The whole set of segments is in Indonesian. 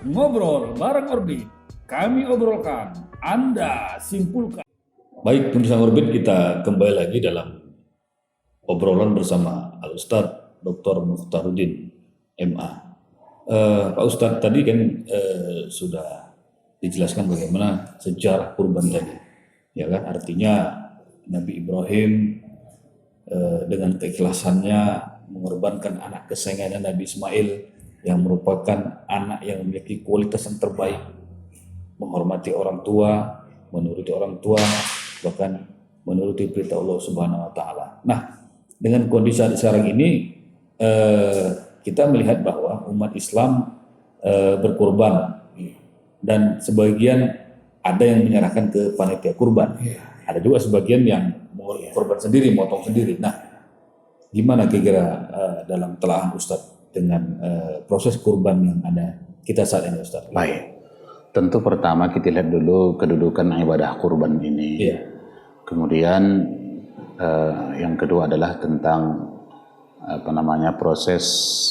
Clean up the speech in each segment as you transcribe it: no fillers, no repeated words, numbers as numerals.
Ngobrol bareng Orbit, kami obrolkan, Anda simpulkan. Baik, pemirsa Orbit, kita kembali lagi dalam obrolan bersama Al-Ustadz Dr. Muftaruddin MA. Pak Ustadz tadi kan sudah dijelaskan bagaimana sejarah kurban tadi, ya kan? Artinya Nabi Ibrahim dengan keikhlasannya mengorbankan anak kesayangannya Nabi Ismail yang merupakan anak yang memiliki kualitas yang terbaik, menghormati orang tua, menuruti orang tua, bahkan menuruti perintah Allah Subhanahu wa taala. Nah, dengan kondisi sekarang ini kita melihat bahwa umat Islam berkurban dan sebagian ada yang menyerahkan ke panitia kurban. Ada juga sebagian yang mau kurban sendiri, motong sendiri. Nah, gimana kira-kira dalam telaah Ustadz dengan proses kurban yang ada kita saat ini, Ustadz? Baik, tentu pertama kita lihat dulu kedudukan ibadah kurban ini. Iya. Kemudian yang kedua adalah tentang proses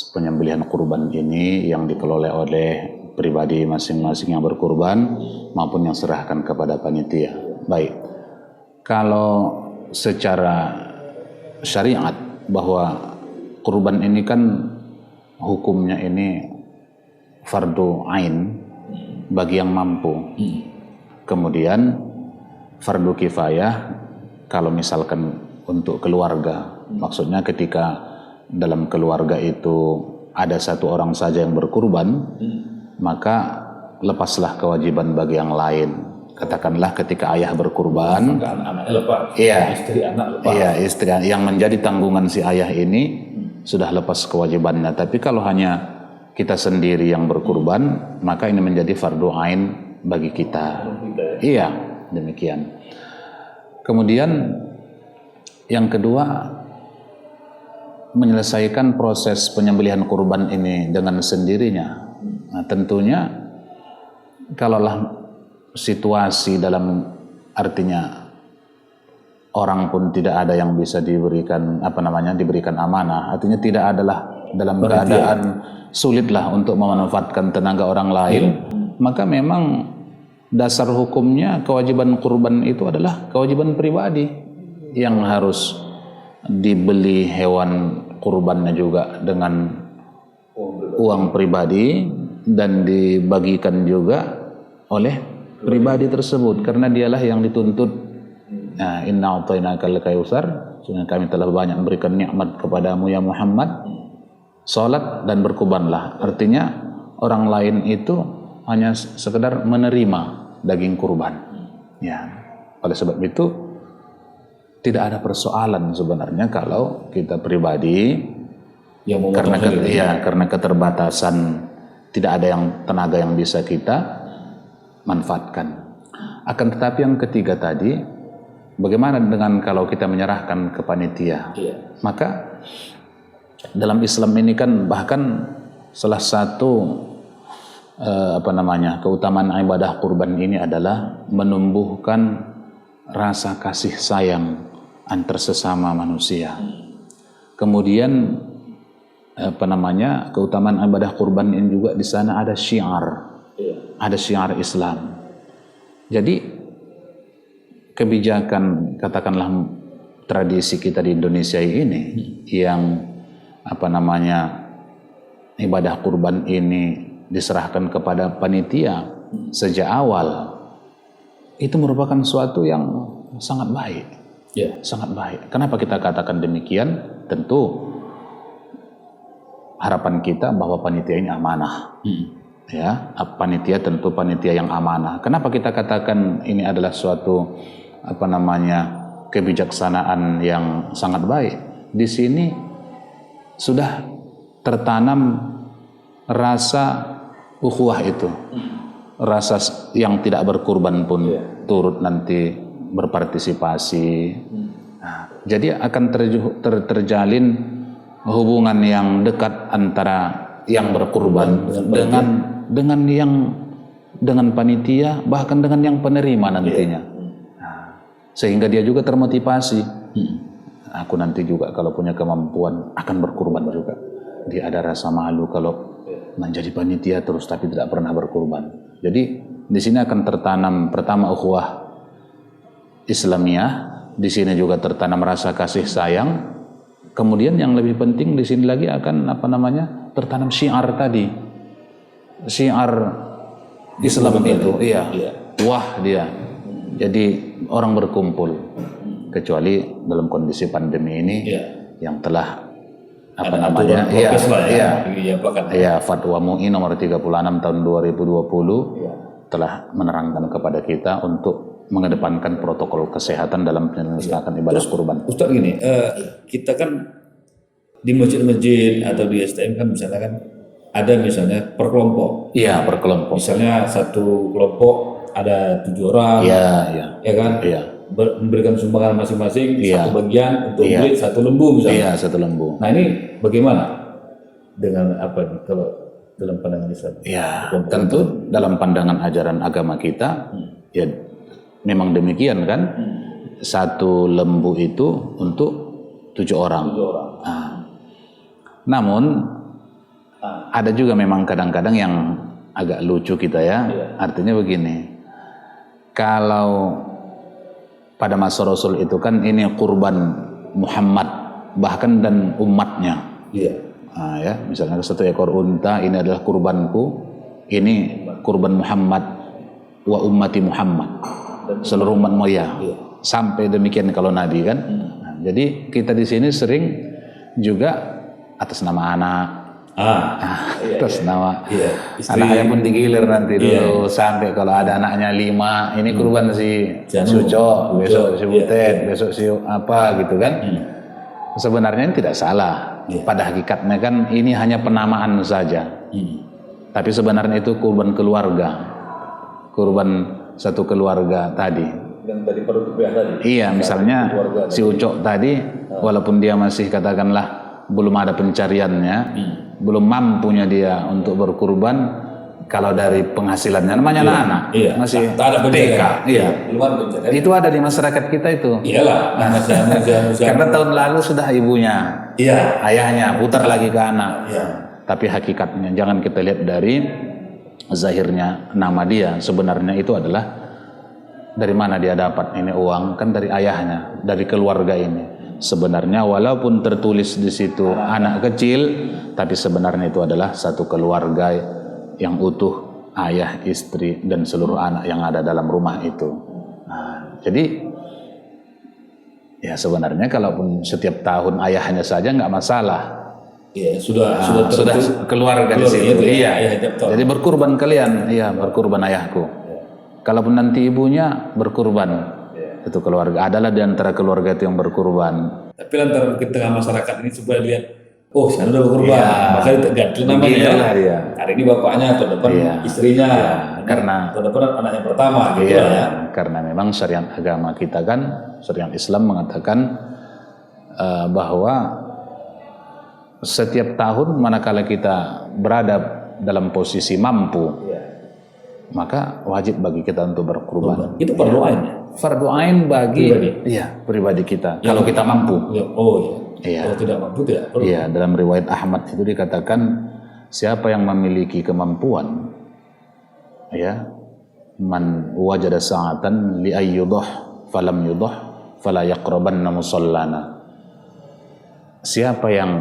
penyembelihan kurban ini yang dikelola oleh pribadi masing-masing yang berkurban maupun yang serahkan kepada panitia. Baik, kalau secara syariat bahwa kurban ini kan hukumnya ini fardu ain bagi yang mampu. Kemudian fardu kifayah kalau misalkan untuk keluarga. Maksudnya ketika dalam keluarga itu ada satu orang saja yang berkurban, maka lepaslah kewajiban bagi yang lain. Katakanlah ketika ayah berkurban, Anak-anaknya lepas, iya, istri anak lepas. iya, istri yang menjadi tanggungan si ayah ini sudah lepas kewajibannya. Tapi kalau hanya kita sendiri yang berkurban, maka ini menjadi fardu ain bagi kita. Iya, demikian. Kemudian yang kedua, menyelesaikan proses penyembelihan kurban ini dengan sendirinya. Nah, tentunya kalaulah situasi dalam artinya orang pun tidak ada yang bisa diberikan diberikan amanah, artinya tidak adalah dalam keadaan sulitlah untuk memanfaatkan tenaga orang lain, maka memang dasar hukumnya kewajiban kurban itu adalah kewajiban pribadi yang harus dibeli hewan kurbannya juga dengan uang pribadi dan dibagikan juga oleh pribadi tersebut, karena dialah yang dituntut. Nah, inna a'tainakal kautsar, sungguh kami telah banyak memberikan nikmat kepadamu ya Muhammad, salat dan berkurbanlah. Artinya orang lain itu hanya sekedar menerima daging kurban. Ya, oleh sebab itu tidak ada persoalan sebenarnya kalau kita pribadi Yang karena keterbatasan tidak ada yang tenaga yang bisa kita manfaatkan. Akan tetapi yang ketiga tadi, bagaimana dengan kalau kita menyerahkan ke panitia? Iya. Maka dalam Islam ini kan bahkan salah satu keutamaan ibadah kurban ini adalah menumbuhkan rasa kasih sayang antar sesama manusia. Kemudian keutamaan ibadah kurban ini juga di sana ada syiar. Ada syiar Islam. Jadi kebijakan katakanlah tradisi kita di Indonesia ini yang ibadah kurban ini diserahkan kepada panitia sejak awal, itu merupakan suatu yang sangat baik. Sangat baik. Kenapa kita katakan demikian? Tentu harapan kita bahwa panitia ini amanah. Ya, panitia tentu panitia yang amanah. Kenapa kita katakan ini adalah suatu kebijaksanaan yang sangat baik? Di sini sudah tertanam rasa ukhuwah itu, rasa yang tidak berkurban pun turut nanti berpartisipasi. Nah, jadi akan terjalin hubungan yang dekat antara yang berkurban dengan panitia, bahkan dengan yang penerima nantinya. Nah, sehingga dia juga termotivasi. Aku nanti juga kalau punya kemampuan akan berkurban juga. Dia ada rasa malu kalau menjadi panitia terus tapi tidak pernah berkurban. Jadi di sini akan tertanam pertama ukhuwah Islamiyah, di sini juga tertanam rasa kasih sayang. Kemudian yang lebih penting di sini lagi akan tertanam syiar tadi. Syiar Islam itu, wah dia. Jadi orang berkumpul, kecuali dalam kondisi pandemi ini yang telah Fatwa MUI nomor 36 tahun 2020 telah menerangkan kepada kita untuk mengedepankan protokol kesehatan dalam penyelenggaraan ibadah kurban. Ustaz gini, kita kan di masjid-masjid atau di STM kan misalnya kan ada misalnya per kelompok. Iya, per kelompok. Misalnya satu kelompok ada 7 orang. Ya kan? Iya. Memberikan sumbangan masing-masing satu bagian untuk beli satu lembu misalnya. Iya, satu lembu. Nah, ini bagaimana dengan apa nih kalau dalam pandangan Islam? Ya, tentu dalam pandangan ajaran agama kita ya memang demikian kan. Satu lembu itu untuk 7 orang. Namun ada juga memang kadang-kadang yang agak lucu kita ya. Artinya begini. Kalau pada masa Rasul itu kan ini kurban Muhammad bahkan dan umatnya. Misalnya 1 ekor unta ini adalah kurbanku, ini kurban Muhammad wa ummati Muhammad, seluruh umat moya. Sampai demikian kalau Nabi kan. Jadi kita di sini sering juga atas nama anak, atas nama anaknya pun digilir nanti dulu sampai kalau ada anaknya 5 ini kurban si Suco, besok si Butet, besok si apa gitu kan. Sebenarnya ini tidak salah. Pada hakikatnya kan ini hanya penamaan saja. Tapi sebenarnya itu kurban keluarga, kurban satu keluarga tadi. Yang tadi tadi. Iya, misalnya si Ucok tadi walaupun dia masih katakanlah belum ada pencariannya, belum mampunya dia untuk berkurban. Kalau dari penghasilannya namanya anak, masih TK, itu ada di masyarakat kita itu. Iyalah, karena tahun lalu sudah ibunya, ayahnya putar lagi ke anak. Tapi hakikatnya jangan kita lihat dari zahirnya nama dia, sebenarnya itu adalah dari mana dia dapat ini uang, kan dari ayahnya, dari keluarga ini. Sebenarnya walaupun tertulis di situ anak kecil, tapi sebenarnya itu adalah satu keluarga yang utuh, ayah, istri, dan seluruh anak yang ada dalam rumah itu. Nah, jadi ya sebenarnya kalaupun setiap tahun ayahnya saja nggak masalah. Sudah keluarga di situ. Jadi berkurban kalian, berkurban ayahku. Kalaupun nanti ibunya berkurban, itu keluarga. Adalah di antara keluarga itu yang berkurban. Tapi lantaran di tengah masyarakat ini supaya lihat, oh sana udah berkurban, maka ganti namanya. Hari ini bapaknya, atau depan istrinya, karena atau depan anaknya pertama, gitu ya. Karena memang syariat agama kita kan, syariat Islam mengatakan bahwa setiap tahun manakala kita berada dalam posisi mampu, maka wajib bagi kita untuk berkurban. Itu fardu ain. Fardu ain bagi pribadi kita. Kalau kita mampu. Kalau tidak mampu tidak perlu. Dalam riwayat Ahmad itu dikatakan siapa yang memiliki kemampuan, man wajada sa'atan li ayyudah falam yudah fala yaqrabanna musallana. Siapa yang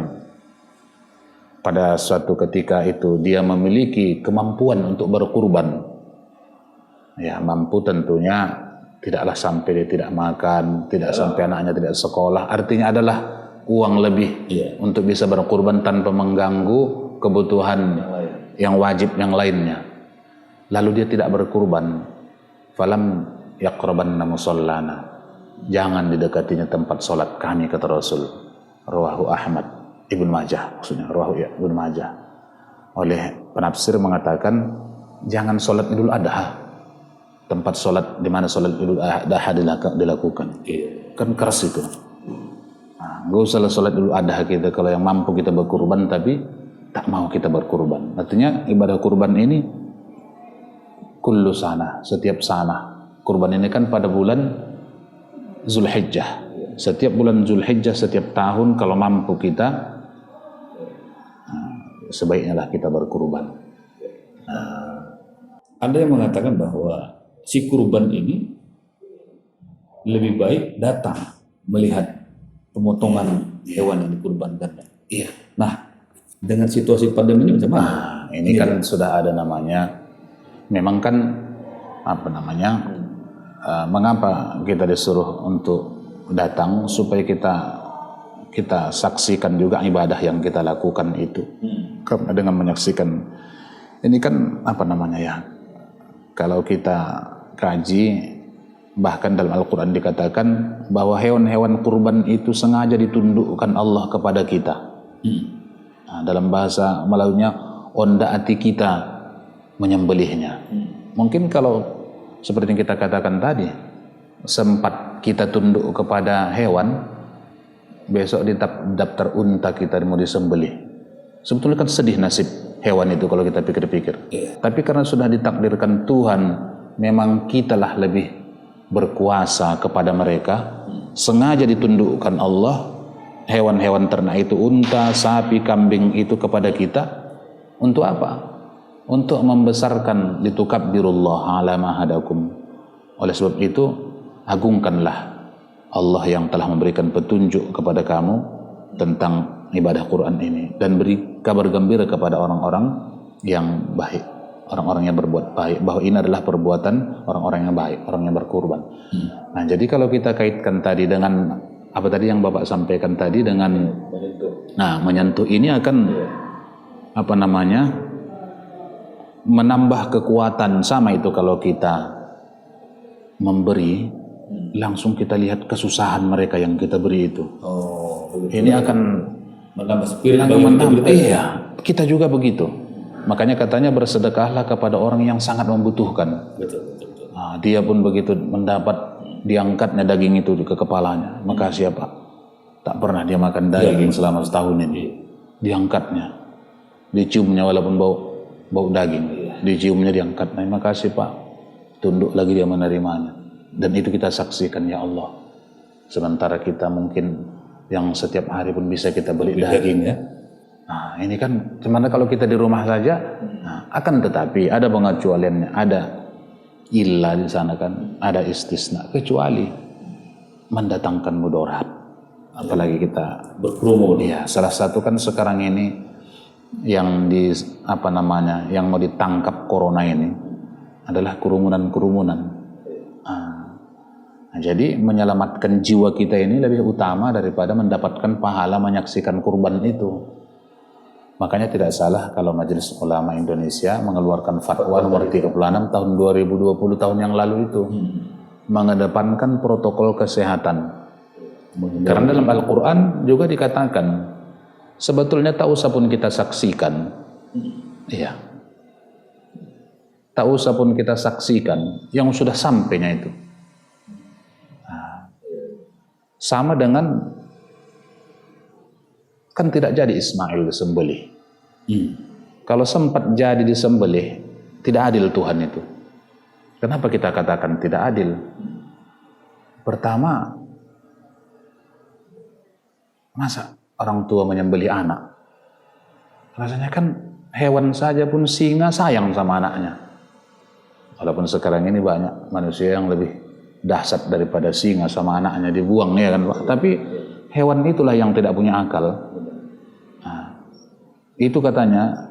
pada suatu ketika itu dia memiliki kemampuan untuk berkurban, mampu tentunya tidaklah sampai dia tidak makan, tidak sampai anaknya tidak sekolah. Artinya adalah uang lebih untuk bisa berkurban tanpa mengganggu kebutuhan yang wajib yang lainnya. Lalu dia tidak berkurban, falam yaqrabanna musallana. Jangan didekatinya tempat sholat kami, kata Rasul. Rawahu Ahmad Ibn Majah, maksudnya Rawahu Ibn Majah. Oleh penafsir mengatakan jangan sholat Idul Adha, tempat sholat di mana sholat Idul Adha dilakukan. Kan keras itu. Gak usah sholat Idul Adha kita kalau yang mampu kita berkurban, tapi tak mau kita berkurban. Artinya ibadah kurban ini kullu sana, setiap sana. Kurban ini kan pada bulan Zulhijjah. Setiap bulan Zulhijjah setiap tahun kalau mampu kita sebaiknya lah kita berkurban. Ada yang mengatakan bahwa si kurban ini lebih baik datang melihat pemotongan hewan yang dikurbankan. Iya. Nah, dengan situasi pandemi ini macam mana? Ini kan sudah ada namanya. Memang kan apa namanya? Mengapa kita disuruh untuk datang supaya kita saksikan juga ibadah yang kita lakukan itu. Karena dengan menyaksikan ini kan apa namanya ya? Kalau kita kaji, bahkan dalam Al-Quran dikatakan bahwa hewan-hewan kurban itu sengaja ditundukkan Allah kepada kita. Nah, dalam bahasa Melayunya, onda hati kita menyembelihnya. Mungkin kalau seperti yang kita katakan tadi, sempat kita tunduk kepada hewan, besok di daftar unta kita mau disembelih. Sebetulnya kan sedih nasib hewan itu kalau kita pikir-pikir. Tapi karena sudah ditakdirkan Tuhan, memang kitalah lebih berkuasa kepada mereka, sengaja ditundukkan Allah hewan-hewan ternak itu, unta, sapi, kambing itu kepada kita. Untuk apa? Untuk membesarkan litukabbirullah ala ma hadakum. Oleh sebab itu, agungkanlah Allah yang telah memberikan petunjuk kepada kamu tentang ibadah Quran ini, dan beri kabar gembira kepada orang-orang yang baik, orang-orang yang berbuat baik, bahwa ini adalah perbuatan orang-orang yang baik, orang yang berkurban. Nah, jadi kalau kita kaitkan tadi dengan apa tadi yang Bapak sampaikan tadi dengan menyentuh ini akan apa namanya? Menambah kekuatan. Sama itu kalau kita memberi, langsung kita lihat kesusahan mereka yang kita beri itu. Ini akan menambah spirit. Iya, kita juga begitu. Makanya katanya bersedekahlah kepada orang yang sangat membutuhkan. Betul. Nah, dia pun begitu mendapat diangkatnya daging itu ke kepalanya. Maka siapa? Tak pernah dia makan daging selama setahun ini. Diangkatnya, diciumnya walaupun bau daging, diciumnya diangkat. Nah, makasih Pak. Tunduk lagi dia menerimanya. Dan itu kita saksikan, ya Allah. Sementara kita mungkin yang setiap hari pun bisa kita beli daging ya. Nah, ini kan gimana kalau kita di rumah saja? Nah, akan tetapi ada pengecualiannya, ada ilah di sana kan, ada istisna, kecuali mendatangkan mudarat. Apalagi kita berkerumun. Ya, salah satu kan sekarang ini yang yang mau ditangkap corona ini adalah kerumunan. Nah, jadi menyelamatkan jiwa kita ini lebih utama daripada mendapatkan pahala menyaksikan kurban itu. Makanya tidak salah kalau Majelis Ulama Indonesia mengeluarkan fatwa nomor 36 tahun 2020 tahun yang lalu itu, mengedepankan protokol kesehatan. Karena dalam Al-Quran juga dikatakan, sebetulnya tak usah pun kita saksikan, iya, tak usah pun kita saksikan yang sudah sampainya itu. Sama dengan kan tidak jadi Ismail disembelih. Kalau sempat jadi disembelih, tidak adil Tuhan itu. Kenapa kita katakan tidak adil? Pertama, masa orang tua menyembelih anak? Rasanya kan hewan saja pun singa sayang sama anaknya. Walaupun sekarang ini banyak manusia yang lebih dahsyat daripada singa sama anaknya dibuang ya kan Pak. Tapi hewan itulah yang tidak punya akal. Nah, itu katanya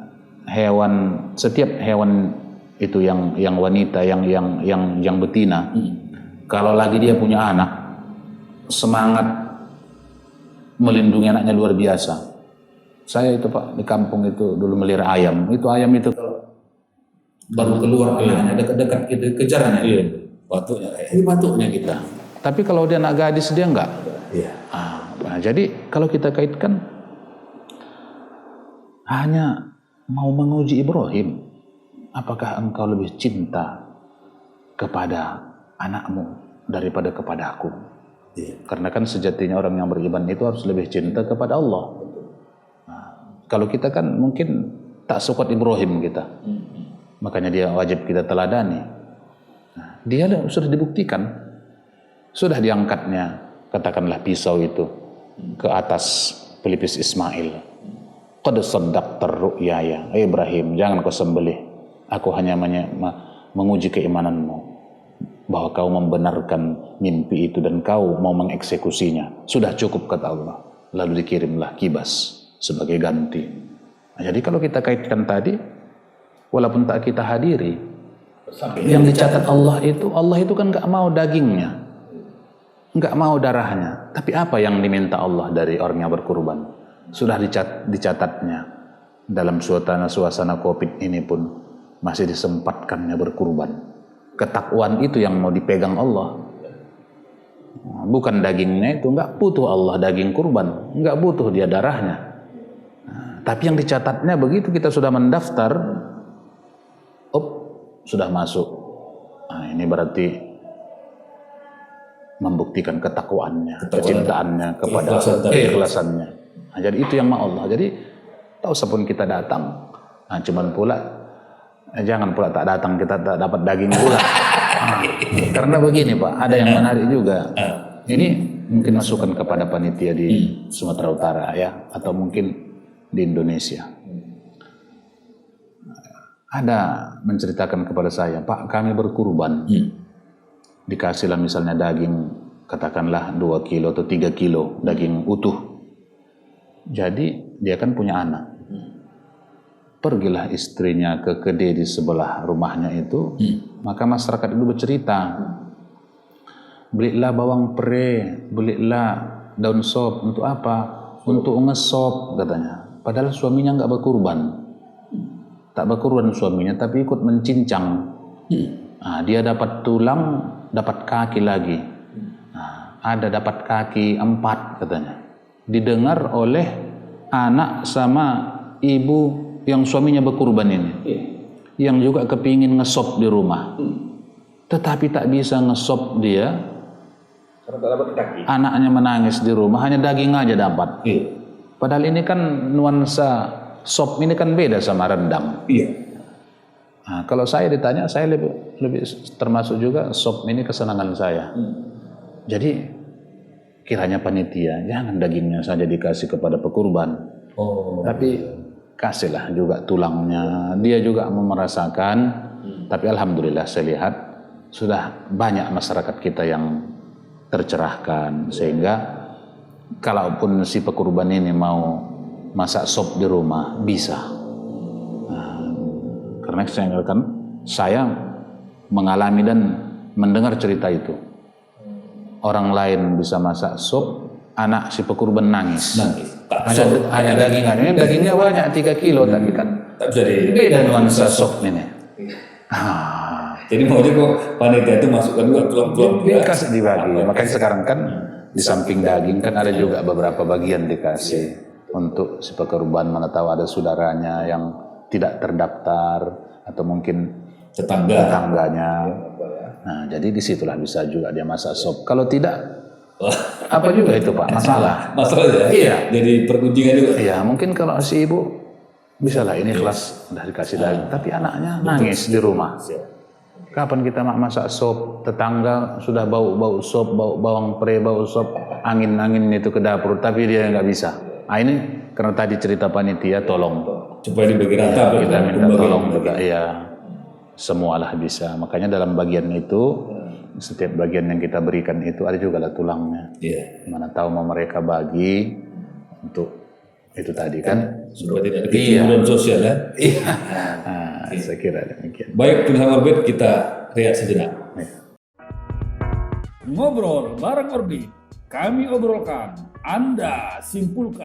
setiap hewan itu yang wanita yang betina, kalau lagi dia punya anak, semangat melindungi anaknya luar biasa. Saya itu Pak di kampung itu dulu melihara ayam. Itu ayam itu baru keluar anaknya dekat-dekat gitu kejarnya. Ini batuknya kita. Tapi kalau dia anak gadis dia enggak. Iya. Nah, jadi kalau kita kaitkan hanya mau menguji Ibrahim, apakah engkau lebih cinta kepada anakmu daripada kepadaku? Iya. Karena kan sejatinya orang yang beriman itu harus lebih cinta kepada Allah. Nah, kalau kita kan mungkin tak sekuat Ibrahim kita, makanya dia wajib kita teladani. Dia sudah dibuktikan, sudah diangkatnya katakanlah pisau itu ke atas pelipis Ismail. qad saddaqta ru'yaya, Ibrahim, jangan kau sembelih, aku hanya menguji keimananmu bahwa kau membenarkan mimpi itu dan kau mau mengeksekusinya. Sudah cukup, kata Allah. Lalu dikirimlah kibas sebagai ganti. Nah, jadi kalau kita kaitkan tadi, walaupun tak kita hadiri, yang dicatat Allah itu kan gak mau dagingnya, gak mau darahnya. Tapi apa yang diminta Allah dari orang yang berkurban? Sudah dicatatnya. Dalam suasana Covid ini pun masih disempatkannya berkurban. Ketakwaan itu yang mau dipegang Allah. Bukan dagingnya itu, nggak butuh Allah daging kurban, nggak butuh dia darahnya. Tapi yang dicatatnya begitu kita sudah mendaftar, sudah masuk. Nah, ini berarti membuktikan ketakwaannya, kecintaannya kepada keikhlasannya. Nah, jadi itu yang mau Allah. Jadi tahu sebelum kita datang, nah cuman pula jangan pula tak datang kita tak dapat daging pula. Karena begini Pak, ada yang menarik juga. Ini mungkin masukan kepada panitia di Sumatera Utara ya, atau mungkin di Indonesia. Ada menceritakan kepada saya, Pak, kami berkurban. Dikasihlah misalnya daging, katakanlah 2 kilo atau 3 kilo daging utuh. Jadi dia kan punya anak. Pergilah istrinya ke kedai di sebelah rumahnya itu, maka masyarakat itu bercerita, belilah bawang pre, belilah daun sop, untuk apa? Untuk ngesop, katanya. Padahal suaminya nggak berkurban, tak berkurban suaminya, tapi ikut mencincang. Nah, dia dapat tulang, dapat kaki lagi. Nah, ada dapat kaki 4 katanya. Didengar oleh anak sama ibu yang suaminya berkurban ini, yang juga kepingin ngesop di rumah, tetapi tak bisa ngesop dia karena tak dapat kaki. Anaknya menangis di rumah, hanya daging aja dapat. Padahal ini kan nuansa sop ini kan beda sama rendang. Nah, kalau saya ditanya, saya lebih termasuk juga sop ini kesenangan saya. Jadi kiranya panitia jangan dagingnya saja dikasih kepada pekurban, tapi kasihlah juga tulangnya. Dia juga merasakan. Tapi alhamdulillah saya lihat sudah banyak masyarakat kita yang tercerahkan, sehingga kalaupun si pekurban ini mau masak sop di rumah bisa. Karena saya mengalami dan mendengar cerita itu. Orang lain bisa masak sop, anak si pekurban nangis. Hanya dagingnya banyak 3 kilo, tapi kan jadi beda nuansa sop ini. Jadi maunya kok panitia itu masukkan juga tulang-tulang dikasih dibagi. Makanya sekarang kan di samping daging kan ada juga beberapa bagian dikasih untuk si pekurban, mana tahu ada saudaranya yang tidak terdaftar atau mungkin tetangganya. Nah, jadi disitulah bisa juga dia masak sop. Kalau tidak, apa juga itu Pak, masalah ya? Iya. Jadi pergunjingan juga. Iya, mungkin kalau si ibu bisalah ini kelas udah dikasih daging, tapi anaknya nangis di rumah. Kapan kita masak sop, tetangga sudah bau sop, bau bawang pre, bau sop, angin itu ke dapur, tapi dia nggak bisa. Nah, ini karena tadi cerita panitia, tolong supaya dibagi rata, kita minta tolong juga. Iya, semualah bisa. Makanya dalam bagian itu, setiap bagian yang kita berikan itu ada juga lah tulangnya. Mana tahu mau mereka bagi untuk itu tadi kan, supaya tidak ada kecemburuan sosial ya. Saya kira demikian. Baik, pemirsa Orbit, kita rehat sejenak. Ngobrol bareng Orbit, kami obrolkan, Anda simpulkan.